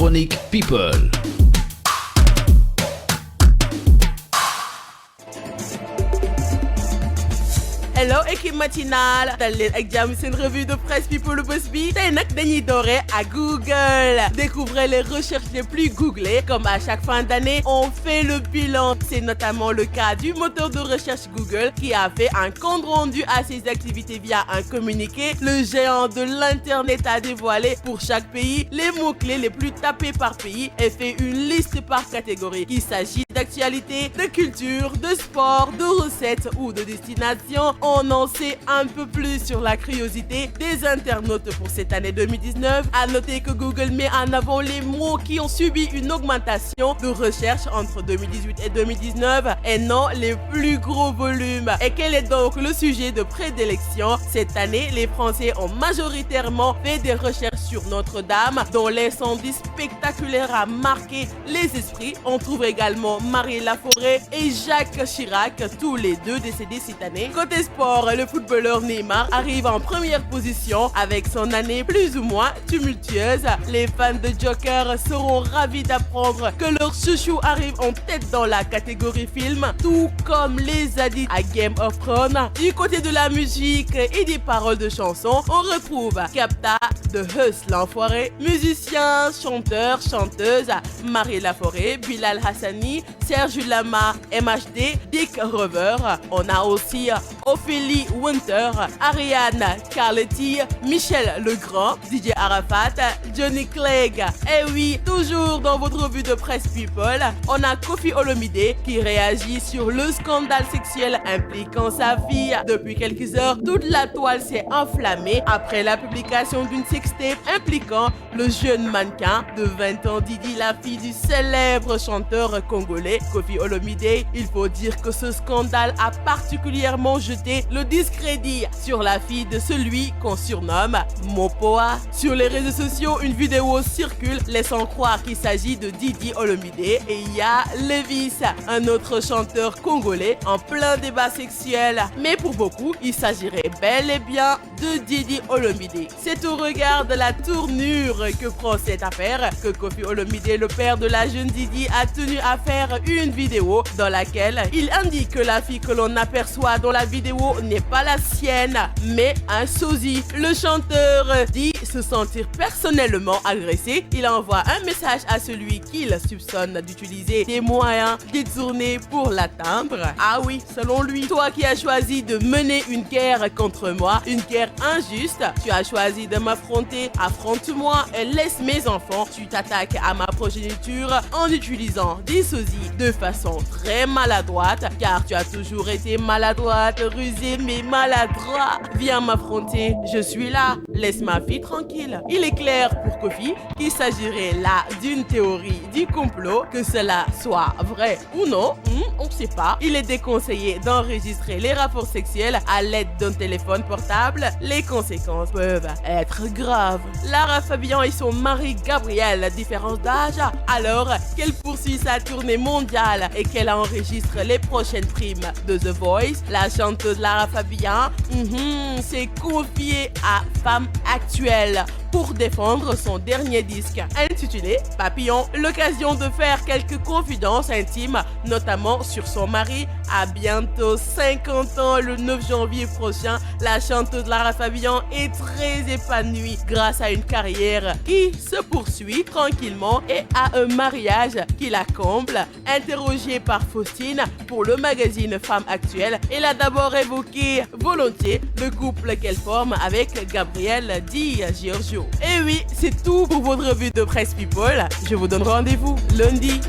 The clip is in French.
Chronique People. Hello équipe matinale dal leen ak jàmm seen revue de presse people bés bi tey nag dañuy doore à Google. Découvrez les recherches les plus googlées. Comme à chaque fin d'année, on fait le bilan. C'est notamment le cas du moteur de recherche Google qui a fait un compte rendu à ses activités via un communiqué. Le géant de l'internet a dévoilé pour chaque pays les mots-clés les plus tapés par pays et fait une liste par catégorie. Qu'il s'agit d'actualité, de culture, de sport, de recettes ou de destination. On en sait un peu plus sur la curiosité des internautes pour cette année 2019. À noter que Google met en avant les mots qui ont subi une augmentation de recherche entre 2018 et 2019 et non les plus gros volumes. Et quel est donc le sujet de prédilection? Cette année, les Français ont majoritairement fait des recherches sur Notre-Dame, dont l'incendie spectaculaire a marqué les esprits. On trouve également Marie Laforêt et Jacques Chirac, tous les deux décédés cette année. Côté sport, le footballeur Neymar arrive en première position avec son année plus ou moins tumultueuse. Les fans de Joker seront ravis d'apprendre que leur chouchou arrive en tête dans la catégorie film, tout comme les addicts à Game of Thrones. Du côté de la musique et des paroles de chansons, on retrouve Capta de Huss l'Enfoiré, musicien, chanteur, chanteuse, Marie Laforêt, Bilal Hassani, Serge Lama, MHD, Dick Rover. On a aussi Ophélie Winter, Ariane Carletti, Michel Legrand, DJ Arafat, Johnny Clegg. Et oui, toujours dans votre revue de presse People, on a Koffi Olomide qui réagit sur le scandale sexuel impliquant sa fille. Depuis quelques heures, toute la toile s'est enflammée après la publication d'une sextape impliquant le jeune mannequin de 20 ans Didi, la fille du célèbre chanteur congolais Koffi Olomide. Il faut dire que ce scandale a particulièrement jeté le discrédit sur la fille de celui qu'on surnomme Mopoa. Sur les réseaux sociaux, une vidéo circule laissant croire qu'il s'agit de Didi Olomide et il y a Levis, un autre chanteur congolais en plein débat sexuel. Mais pour beaucoup, il s'agirait bel et bien de Didi Olomide. C'est au regard de la tournure que prend cette affaire que Koffi Olomide, le père de la jeune Didi, a tenu à faire une vidéo dans laquelle il indique que la fille que l'on aperçoit dans la vidéo n'est pas la sienne, mais un sosie. Le chanteur dit se sentir personnellement agressé. Il envoie un message à celui qu'il soupçonne d'utiliser des moyens détournés pour l'atteindre. Ah oui, selon lui, toi qui as choisi de mener une guerre contre moi, une guerre injuste, tu as choisi de m'affronter, affronte-moi et laisse mes enfants. Tu t'attaques à ma progéniture en utilisant des sosies de façon très maladroite, car tu as toujours été maladroite, rusée mais maladroit. Viens m'affronter, je suis là, laisse ma fille tranquille. Il est clair pour Koffi qu'il s'agirait là d'une théorie du complot, que cela soit vrai ou non, on ne sait pas. Il est déconseillé d'enregistrer les rapports sexuels à l'aide d'un téléphone portable. Les conséquences peuvent être graves. Lara Fabian et son mari Gabriel, la différence d'âge, alors qu'elle poursuit sa tournée mondiale et qu'elle enregistre les prochaines primes de The Voice, la chanteuse Lara Fabian s'est confiée à Femme Actuelle pour défendre son dernier disque intitulé Papillon. L'occasion de faire quelques confidences intimes, notamment sur son mari. À bientôt 50 ans, le 9 janvier prochain, la chanteuse Lara Fabian est très épanouie grâce à une carrière qui se poursuit tranquillement et à un mariage qui la comble. Interrogée par Faustine pour le magazine Femme Actuelle, elle a d'abord évoqué volontiers le couple qu'elle forme avec Gabriel Di Giorgio. Et oui, c'est tout pour votre revue de presse People. Je vous donne rendez-vous lundi.